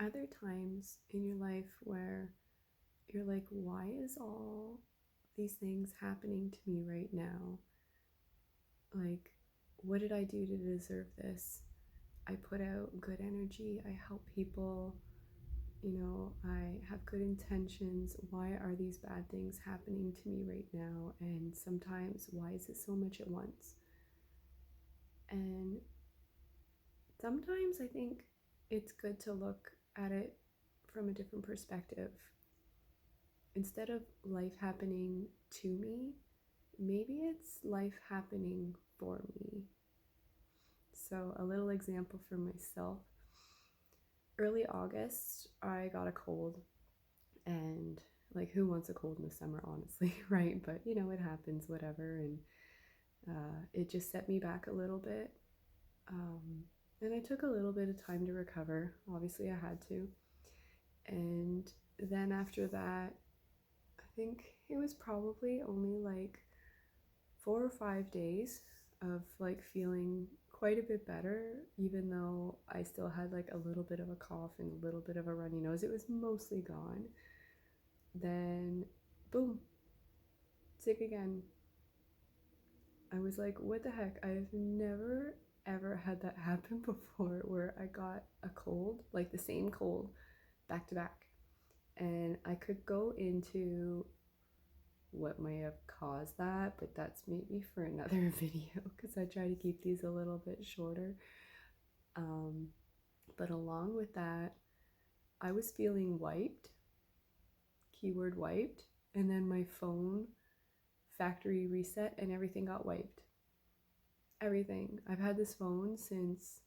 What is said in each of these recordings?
other times in your life where you're like, why is all these things happening to me right now? Like, what did I do to deserve this? I put out good energy, I help people, I have good intentions. Why are these bad things happening to me right now? And sometimes, why is it so much at once? And sometimes I think it's good to look at it from a different perspective. Instead of life happening to me, maybe it's life happening for me. So, a little example for myself. Early August, I got a cold, and like, who wants a cold in the summer, honestly, right? But it happens, whatever. And it just set me back a little bit. Um, and I took a little bit of time to recover. Obviously, I had to. And then after that, I think it was probably only like 4 or 5 days of like feeling quite a bit better, even though I still had like a little bit of a cough and a little bit of a runny nose. It was mostly gone. Then, boom, sick again. I was like, what the heck? I've never ever had that happen before where I got a cold, like the same cold, back to back. And I could go into what might have caused that, but that's maybe for another video because I try to keep these a little bit shorter. Um, but along with that, I was feeling wiped, keyword wiped, and then my phone factory reset and everything got wiped. Everything. I've had this phone since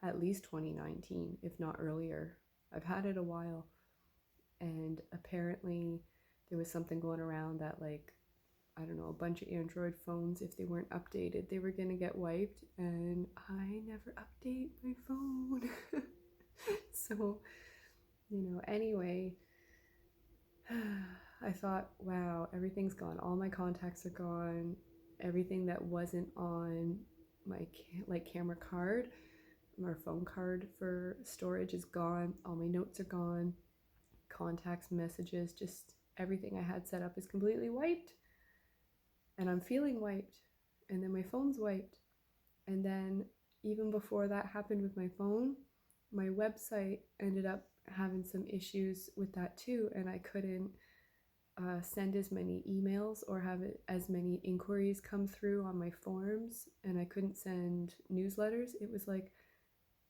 at least 2019, if not earlier. I've had it a while, and apparently there was something going around that, like, I don't know, a bunch of Android phones, if they weren't updated, they were gonna get wiped, and I never update my phone. So, anyway, I thought, wow, everything's gone. All my contacts are gone. Everything that wasn't on my camera card or phone card for storage is gone. All my notes are gone. Contacts, messages, just everything I had set up is completely wiped. And I'm feeling wiped. And then my phone's wiped. And then even before that happened with my phone, my website ended up having some issues with that too, and I couldn't send as many emails or have as many inquiries come through on my forms, and I couldn't send newsletters. It was like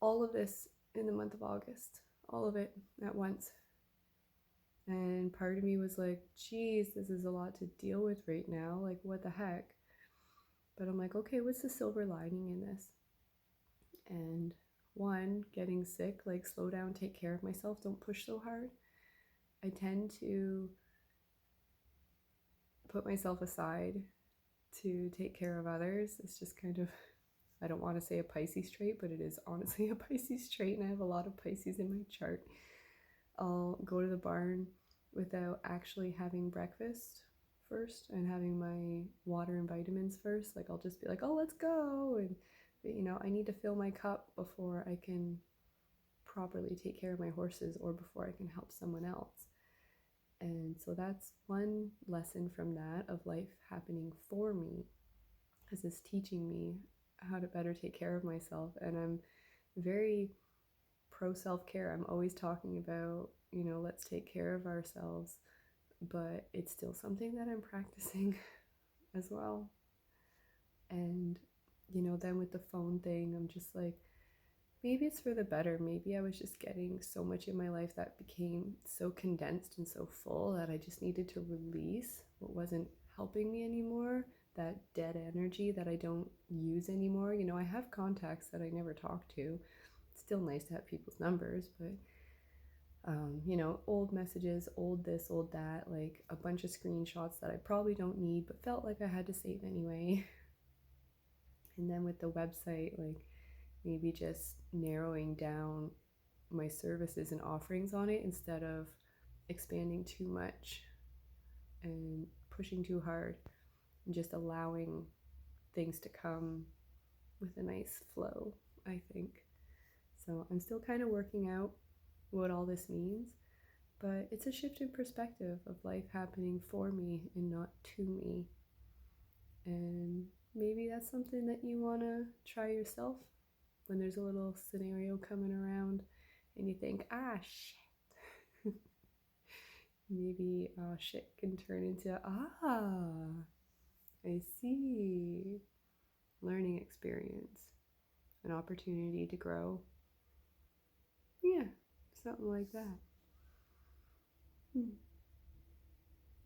all of this in the month of August, all of it at once. And part of me was like, geez, this is a lot to deal with right now. Like, what the heck? But I'm like, okay, what's the silver lining in this? And one, getting sick, like, slow down, take care of myself, don't push so hard. I tend to put myself aside to take care of others. It's just kind of, I don't want to say a Pisces trait, but it is honestly a Pisces trait, and I have a lot of Pisces in my chart. I'll go to the barn without actually having breakfast first and having my water and vitamins first. Like, I'll just be like, oh, let's go. And, I need to fill my cup before I can properly take care of my horses or before I can help someone else. And so that's one lesson from that, of life happening for me, because it's teaching me how to better take care of myself. And I'm very pro self-care. I'm always talking about, let's take care of ourselves, but it's still something that I'm practicing as well. And then with the phone thing, I'm just like, maybe it's for the better. Maybe I was just getting so much in my life that became so condensed and so full that I just needed to release what wasn't helping me anymore, that dead energy that I don't use anymore. I have contacts that I never talk to. It's still nice to have people's numbers, but old messages, old this, old that, like a bunch of screenshots that I probably don't need but felt like I had to save anyway. And then with the website, like, maybe just narrowing down my services and offerings on it instead of expanding too much and pushing too hard, and just allowing things to come with a nice flow, I think. So I'm still kind of working out what all this means, but it's a shift in perspective of life happening for me and not to me. And maybe that's something that you want to try yourself when there's a little scenario coming around and you think, ah, shit. Maybe shit can turn into, I see. Learning experience, an opportunity to grow. Yeah, something like that.